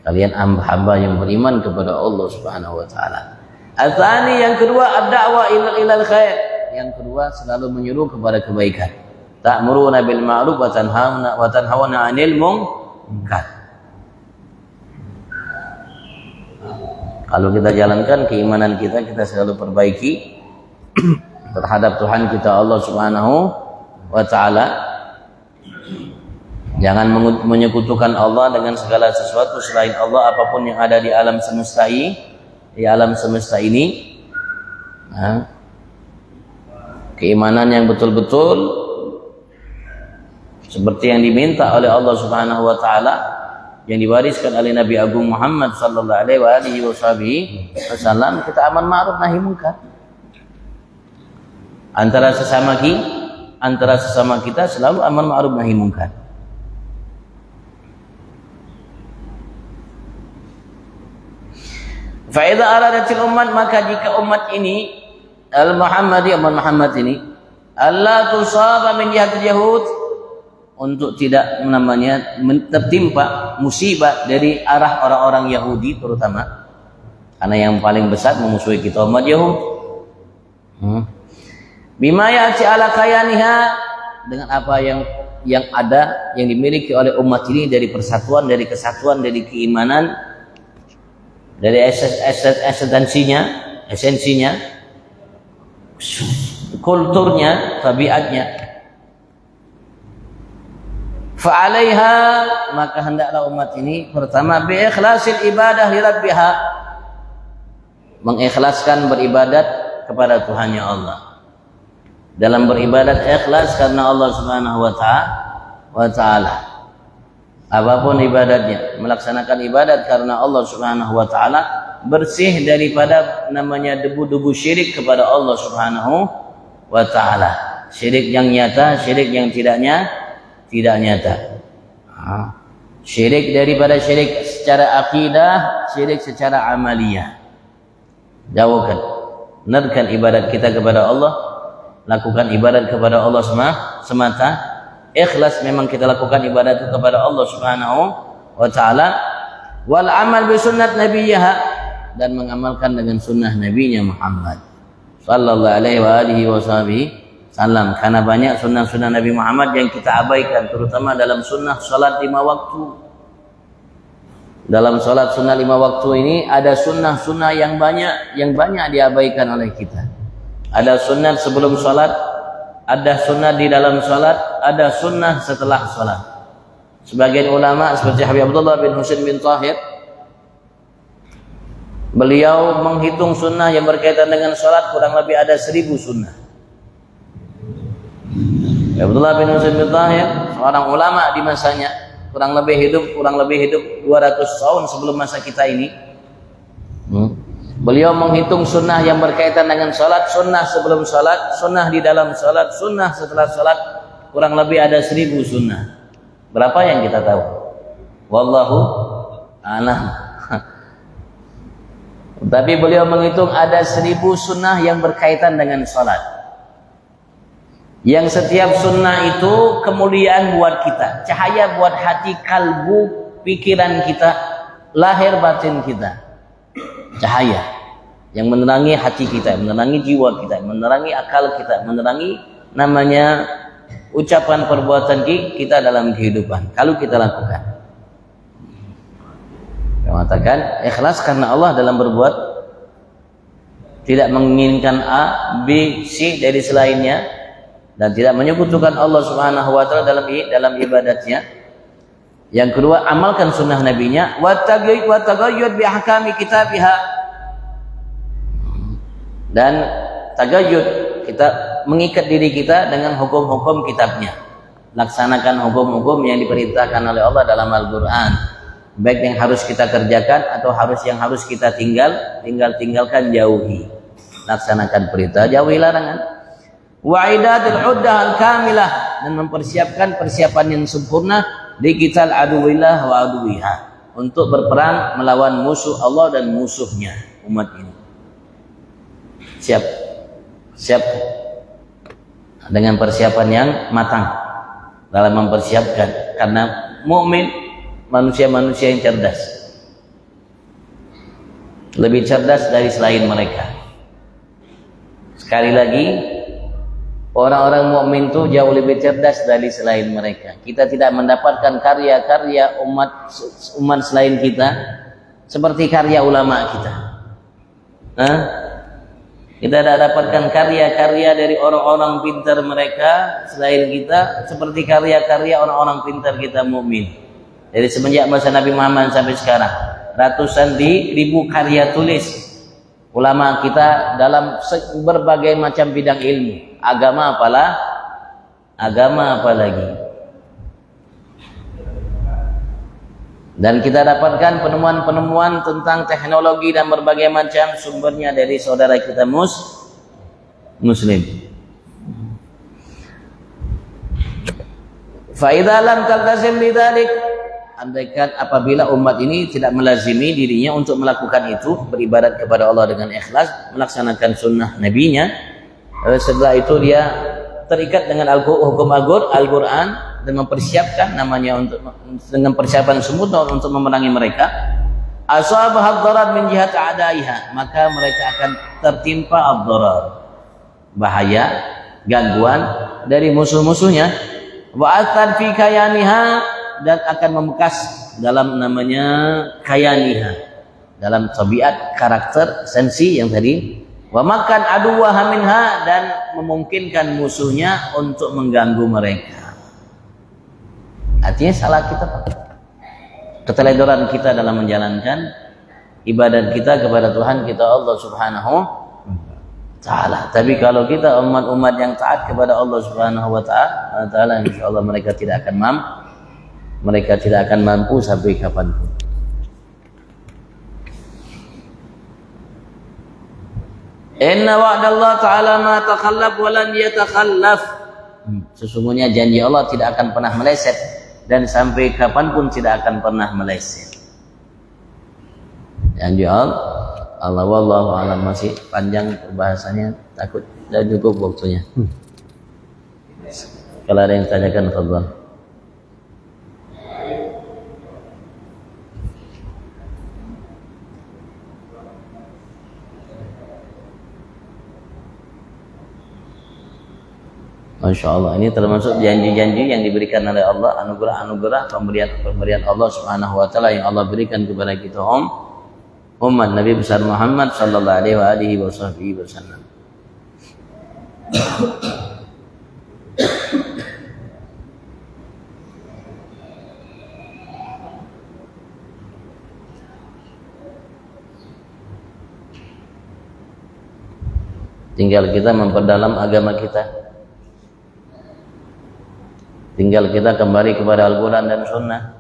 kalian hamba yang beriman kepada Allah Subhanahu wa taala. Al-thani, yang kedua, ad-da'wa ilal khair, yang kedua selalu menyuruh kepada kebaikan. Ta'muruna bil ma'ruf wa tanhauna 'anil munkar. Kalau kita jalankan keimanan kita selalu perbaiki terhadap Tuhan kita Allah Subhanahu wa taala. Jangan menyekutukan Allah dengan segala sesuatu selain Allah, apapun yang ada di alam semesta ini. Nah, keimanan yang betul-betul seperti yang diminta oleh Allah Subhanahu wa taala, yang diwariskan oleh Nabi Agung Muhammad sallallahu alaihi wasallam, kita amar ma'ruf nahi munkar. Antara sesama kita selalu amar ma'ruf nahi munkar. Fa idza aradatil ummat, maka jika umat ini al-Muhammadi Muhammad ini Allah tusaba min jihad Yahud, untuk tidak namanya tertimpa musibah dari arah orang-orang Yahudi terutama, karena yang paling besar memusuhi kita umat Yahud. Bima ya'ti ala kayaniha, dengan apa yang ada, yang dimiliki oleh umat ini dari persatuan, dari kesatuan, dari keimanan, dari esensinya, kulturnya, tabiatnya. Fa'alaiha, maka hendaklah umat ini pertama bi ikhlasil ibadah li rabbiha, mengikhlaskan beribadat kepada Tuhannya Allah. Dalam beribadat ikhlas karena Allah Subhanahu wa taala. Apapun ibadatnya, melaksanakan ibadat karena Allah Subhanahu wa taala, bersih daripada namanya debu-debu syirik kepada Allah Subhanahu wa taala. Syirik yang nyata, syirik yang tidak nyata. Syirik daripada syirik secara akidah, syirik secara amaliyah. Jauhkan, benarkan ibadat kita kepada Allah, lakukan ibadat kepada Allah semata. Ikhlas memang kita lakukan ibadat itu kepada Allah Subhanahu wa taala. Wal amal bi sunnat nabiyha, dan mengamalkan dengan sunnah nabinya Muhammad sallallahu alaihi wa alihi wasallam. Karena banyak sunnah-sunnah Nabi Muhammad yang kita abaikan, terutama dalam sunnah salat 5 waktu. Dalam salat sunnah 5 waktu ini ada sunnah-sunnah yang banyak diabaikan oleh kita. Ada sunnah sebelum salat, ada sunnah di dalam salat, ada sunnah setelah salat. Sebagian ulama seperti Habib Abdullah bin Husain bin Tahir, beliau menghitung sunnah yang berkaitan dengan salat kurang lebih ada 1000 sunnah. Abdullah bin Husain bin Tahir, seorang ulama di masanya, kurang lebih hidup 200 tahun sebelum masa kita ini. Beliau menghitung sunnah yang berkaitan dengan salat, sunnah sebelum salat, sunnah di dalam salat, sunnah setelah salat, kurang lebih ada 1000 sunnah. Berapa yang kita tahu? Wallahu a'lam. Tapi beliau menghitung ada 1000 sunnah yang berkaitan dengan salat. Yang setiap sunnah itu kemuliaan buat kita, cahaya buat hati, kalbu, pikiran kita, lahir batin kita. Cahaya yang menerangi hati kita, menerangi jiwa kita, menerangi akal kita, menerangi namanya ucapan perbuatan kita dalam kehidupan. Kalau kita lakukan, saya mengatakan ikhlas karena Allah dalam berbuat, tidak menginginkan A, B, C dari selainnya, dan tidak menyekutukan Allah Subhanahu wa taala dalam ibadatnya. Yang kedua, amalkan sunnah nabinya, wa tagayyud bi ahkami kitabiha, dan tagayyud, kita mengikat diri kita dengan hukum-hukum kitabnya. Laksanakan hukum-hukum yang diperintahkan oleh Allah dalam Al-Qur'an, baik yang harus kita kerjakan atau yang harus kita tinggalkan, jauhi. Laksanakan perintah, jauhi larangan. Wa'idadul uddah al-kamilah, dan mempersiapkan persiapan yang sempurna digital aduwillah wa aduwiha, untuk berperang melawan musuh Allah dan musuhnya umat ini. Siap dengan persiapan yang matang dalam mempersiapkan, karena mukmin manusia-manusia yang cerdas, lebih cerdas dari selain mereka. Sekali lagi, orang-orang mukmin itu jauh lebih cerdas dari selain mereka. Kita tidak mendapatkan karya-karya umat selain kita seperti karya ulama kita. Kita tidak dapatkan karya-karya dari orang-orang pintar mereka selain kita seperti karya-karya orang-orang pintar kita mukmin. Dari semenjak masa Nabi Muhammad sampai sekarang, ratusan ribu karya tulis ulama kita dalam berbagai macam bidang ilmu. Agama apalagi. Dan kita dapatkan penemuan-penemuan tentang teknologi dan berbagai macam sumbernya dari saudara kita muslim. Fa idza lam taltazim bidzalik, andaikan apabila umat ini tidak melazimi dirinya untuk melakukan itu, beribadat kepada Allah dengan ikhlas, melaksanakan sunnah nabinya, setelah itu dia terikat dengan hukum Al-Quran dan mempersiapkan namanya untuk dengan persiapan sempurna untuk memerangi mereka, asabah ad-darar min jihat a'daiha, maka mereka akan tertimpa ad-darar, bahaya, gangguan dari musuh-musuhnya, wa athar fi kayaniha, dan akan membekas dalam namanya kayaniha, dalam tabiat, karakter, sensi yang tadi, wa makan aduwaha minha, dan memungkinkan musuhnya untuk mengganggu mereka. Artinya salah kita, Pak, keteledoran kita dalam menjalankan ibadat kita kepada Tuhan kita Allah Subhanahu Ta'ala. Tapi kalau kita umat-umat yang taat kepada Allah Subhanahu wa Ta'ala, insyaallah mereka tidak akan mampu sampai kapanpun. Inna wa'dallah ta'ala ma takhallaf wa lan yatakhallaf. Sesungguhnya janji Allah tidak akan pernah meleset, dan sampai kapanpun tidak akan pernah meleset. Janji Allah wallahu alam. Masih panjang pembahasannya, takut dan cukup waktunya. Kalau ada yang tanyakan, fadhal. Masya Allah, ini termasuk janji-janji yang diberikan oleh Allah, anugerah-anugerah, pemberian Allah Subhanahu wa Ta'ala yang Allah berikan kepada kita umat Nabi besar Muhammad sallallahu alaihi wasallam. Tinggal kita memperdalam agama kita. Tinggal kita kembali kepada Al-Quran dan Sunnah.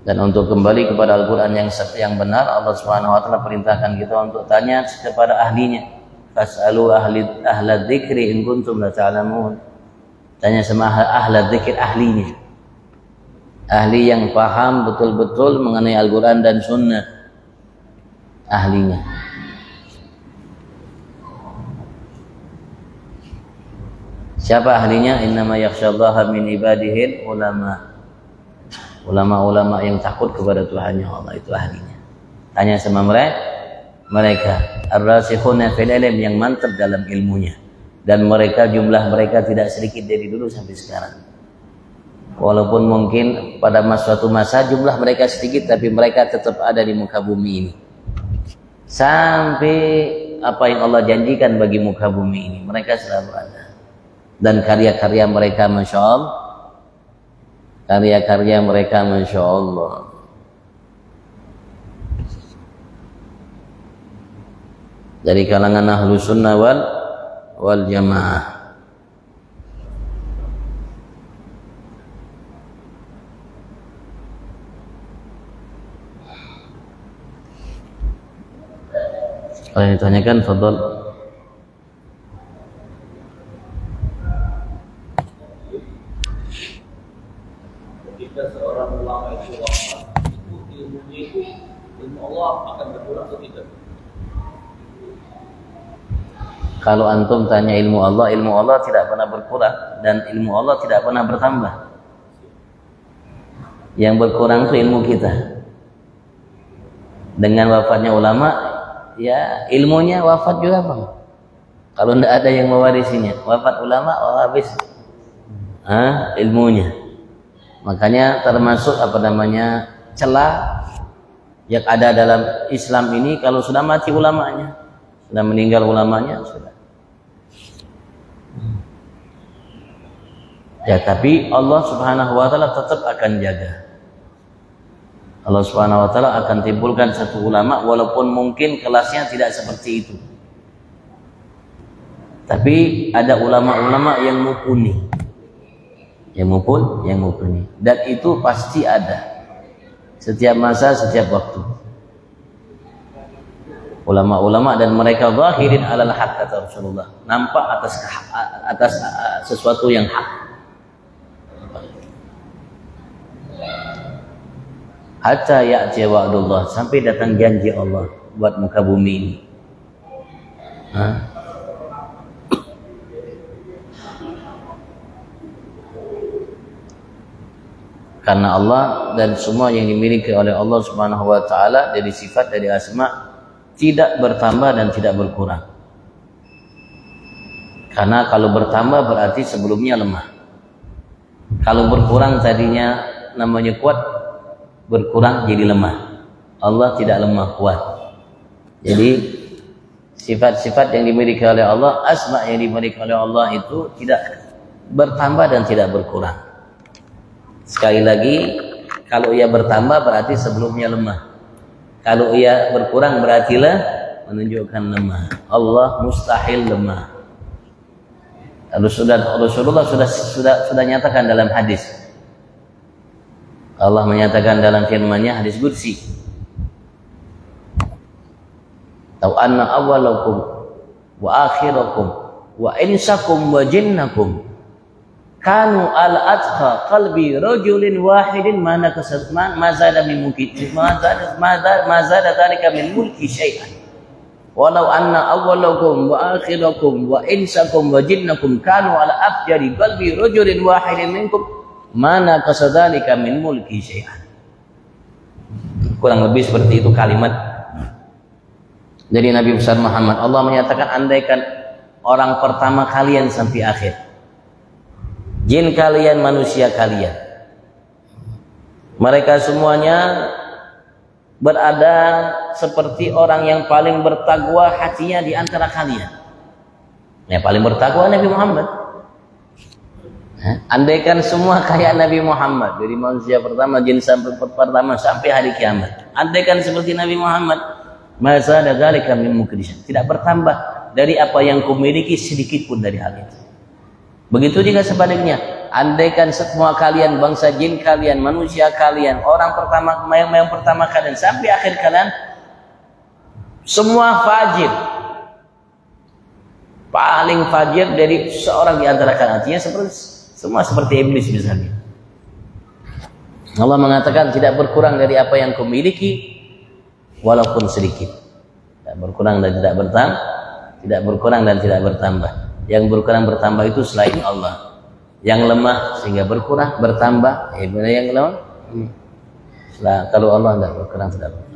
Dan untuk kembali kepada Al-Quran yang benar, Allah Subhanahu wa Ta'ala perintahkan kita untuk tanya kepada ahlinya. Fas'alu ahla dzikri in kuntum la ta'lamun. Tanya sama ahla dzikir, ahlinya. Ahli yang paham betul-betul mengenai Al-Quran dan Sunnah. Ahlinya. Siapa ahlinya? Innama yakhsyallaha min ibadihil ulama. Ulama-ulama yang takut kepada Tuhannya Allah, itu ahlinya. Tanya sama mereka ar-rasikhuna fil ilm, yang mantap dalam ilmunya, dan mereka, jumlah mereka tidak sedikit dari dulu sampai sekarang. Walaupun mungkin pada suatu masa jumlah mereka sedikit, tapi mereka tetap ada di muka bumi ini sampai apa yang Allah janjikan bagi muka bumi ini, mereka selalu ada. Dan karya-karya mereka Masya Allah, karya-karya mereka Masya Allah. Dari kalangan ahlu sunnah wal jamaah. Kalau yang ditanyakan, fadhal. Seorang ulama itu wafat, itu ilmunya itu ilmu Allah akan berkurang atau tidak? Kalau antum tanya ilmu Allah tidak pernah berkurang, dan ilmu Allah tidak pernah bertambah. Yang berkurang itu ilmu kita. Dengan wafatnya ulama, ya ilmunya wafat juga, Bang. Kalau tidak ada yang mewarisinya, wafat ulama, habis ilmunya. Makanya termasuk celah yang ada dalam Islam ini, kalau sudah mati ulamanya, sudah meninggal ulamanya, sudah. Ya, tapi Allah Subhanahu wa Ta'ala tetap akan jaga. Allah Subhanahu wa Ta'ala akan timbulkan satu ulama, walaupun mungkin kelasnya tidak seperti itu, tapi ada ulama-ulama yang mumpuni. Yang mumpuni, dan itu pasti ada setiap masa, setiap waktu. Ulama-ulama, dan mereka zahirin alal haq, kata Rasulullah, nampak atas sesuatu yang hak. hatta ya'ti wa'dullah, sampai datang janji Allah buat muka bumi ini. Karena Allah dan semua yang dimiliki oleh Allah Subhanahu wa taala dari sifat, dari asma, tidak bertambah dan tidak berkurang. Karena kalau bertambah berarti sebelumnya lemah. Kalau berkurang tadinya namanya kuat, berkurang jadi lemah. Allah tidak lemah, kuat. Jadi sifat-sifat yang dimiliki oleh Allah, asma yang dimiliki oleh Allah itu tidak bertambah dan tidak berkurang. Sekali lagi, kalau ia bertambah berarti sebelumnya lemah. Kalau ia berkurang berartilah menunjukkan lemah. Allah mustahil lemah. Rasulullah sudah nyatakan dalam hadis. Allah menyatakan dalam firman-Nya, hadis qudsi, "Lau anna awwalakum wa akhirakum wa insakum wa jinnakum kanu ala atqa qalbi rajulin wahidin ma zada min mulki ma zada dzalika min mulki syai'an. Walau anna awwalakum wa akhirakum wa insakum wa jinnakum kanu ala afjari qalbi rajulin wahidin minkum mana kasadzalika min mulki syai'an." Kurang lebih seperti itu kalimat dari Nabi besar Muhammad. Allah menyatakan, andaikan orang pertama kalian sampai akhir, jin kalian, manusia kalian, mereka semuanya berada seperti orang yang paling bertakwa hatinya di antara kalian. Yang paling bertakwa Nabi Muhammad. Andaikan semua kayak Nabi Muhammad, dari manusia pertama, jin sampai pertama sampai hari kiamat, andaikan seperti Nabi Muhammad, masa ada dzalika min mukrisyah, tidak bertambah dari apa yang kumiliki sedikit pun dari hal itu. Begitu juga sebaliknya, andaikan semua kalian, bangsa jin kalian, manusia kalian, orang pertama yang pertama kalian sampai akhir kalian, semua fajir, paling fajir dari seorang di antara kalian, artinya semua seperti iblis misalnya. Allah mengatakan tidak berkurang dari apa yang kumiliki walaupun sedikit. Tidak berkurang dan tidak bertambah, tidak berkurang dan tidak bertambah. Yang berkurang bertambah itu selain Allah. Yang lemah sehingga berkurang bertambah, yang lemah. Kalau Allah tidak berkurang tidak bertambah.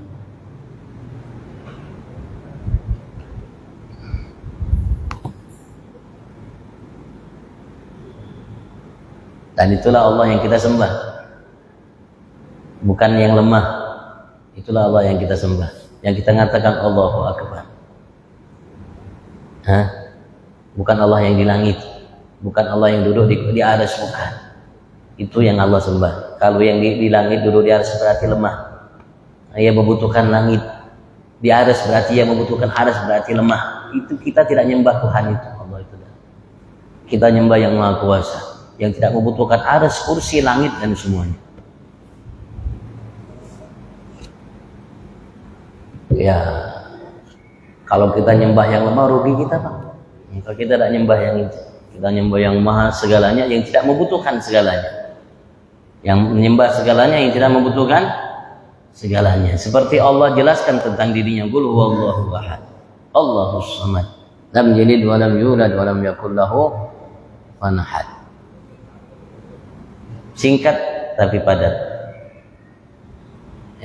Dan itulah Allah yang kita sembah, bukan yang lemah. Itulah Allah yang kita sembah, yang kita mengatakan Allahu Akbar. Bukan Allah yang di langit, bukan Allah yang duduk di arsy, bukan. Itu yang Allah sembah. Kalau yang di langit duduk di arsy berarti lemah. Ia membutuhkan langit. Di arsy berarti ia membutuhkan arsy, berarti lemah. Itu kita tidak nyembah Tuhan itu, Allah itu. Kita nyembah yang Maha Kuasa, yang tidak membutuhkan arsy, kursi, langit dan semuanya. Ya, kalau kita nyembah yang lemah rugi kita, Pak. Kalau kita tidak nyembah yang itu, kita nyembah yang maha segalanya, yang tidak membutuhkan segalanya, yang menyembah segalanya, yang tidak membutuhkan segalanya. Seperti Allah jelaskan tentang dirinya, qul huwallahu ahad, Allahus samad, lam yalid wa lam yulad wa lam yakul lahu kufuwan ahad. Singkat tapi padat.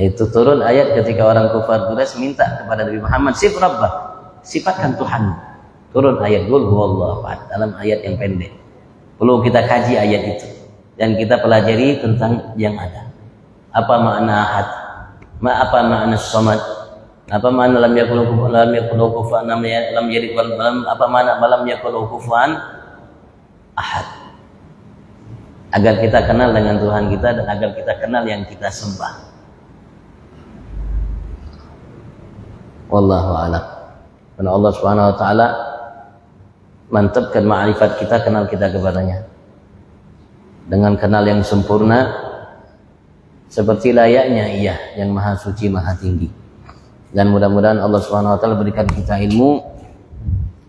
Itu turun ayat ketika orang kufar Quraisy minta kepada Nabi Muhammad, sif rabbah, sifatkan Tuhan. Turun ayat qul huwallahu ahad dalam ayat yang pendek. Perlu kita kaji ayat itu dan kita pelajari tentang yang ada. Apa makna ahad? Apa makna samad? Apa makna lam yakul kufuwan, lam yalid wa lam, apa makna lam yakul kufuwan ahad? Agar kita kenal dengan Tuhan kita dan agar kita kenal yang kita sembah. Wallahu a'lam. Karena Allah Subhanahu wa taala mantapkan ma'rifat kita, kenal kita kepadanya dengan kenal yang sempurna seperti layaknya Ia yang maha suci, maha tinggi. Dan mudah-mudahan Allah Subhanahu wa taala berikan kita ilmu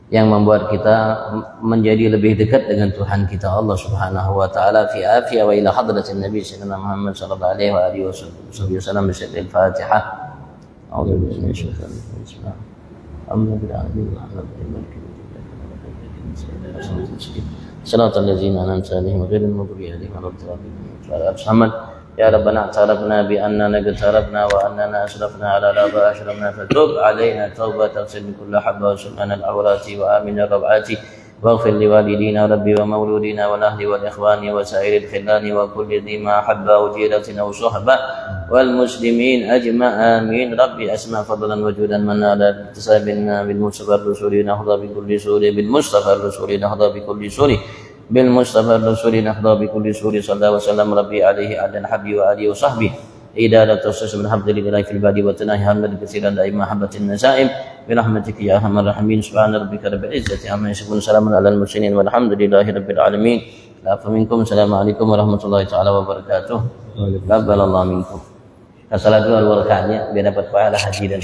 yang membuat kita menjadi lebih dekat dengan Tuhan kita Allah Subhanahu wa taala fi afiyah wa ila hadratin Nabi sallallahu Muhammad sallallahu alaihi wa alihi wasallam bi Al-Fatihah. A'udzu billahi minasy syaitonir rajim. Shiratal ladzina an'amta 'alaihim ghairil maghdubi 'alaihim waladdallin. يا ربنا اعترفنا بأننا اقتربنا وأننا أسرفنا على الآباء أشرفنا فتب علينا توبة تغسل من كل حب وسلنا العورات وآمن الروعات واغفر لوالدينا ربي ومولودينا والأهل والإخوان وسائر الخلان وكل ذي ما أحب وجيرة أو صحبة والمسلمين أجمع آمين ربي أسمع فضلا وجودا من على اكتسابنا بالمصطفى الرسول نهضى بكل سور بالمصطفى الرسول نهضى بكل سور بالمصطفى الرسول نهضى بكل سور صلى الله وسلم ربي عليه على الحبي وآله وصحبه إذا لا تصص من حفظ لله في البادي وتناهي حمد كثيرا دائما محبة النسائم برحمتك يا أرحم الراحمين سبحان ربك رب العزة عما يصفون سلام على المرسلين والحمد لله رب العالمين العفو منكم السلام عليكم ورحمة الله تعالى وبركاته. Taqabbalallahu minkum. Salat dua rakaatnya biar dapat pahala haji dan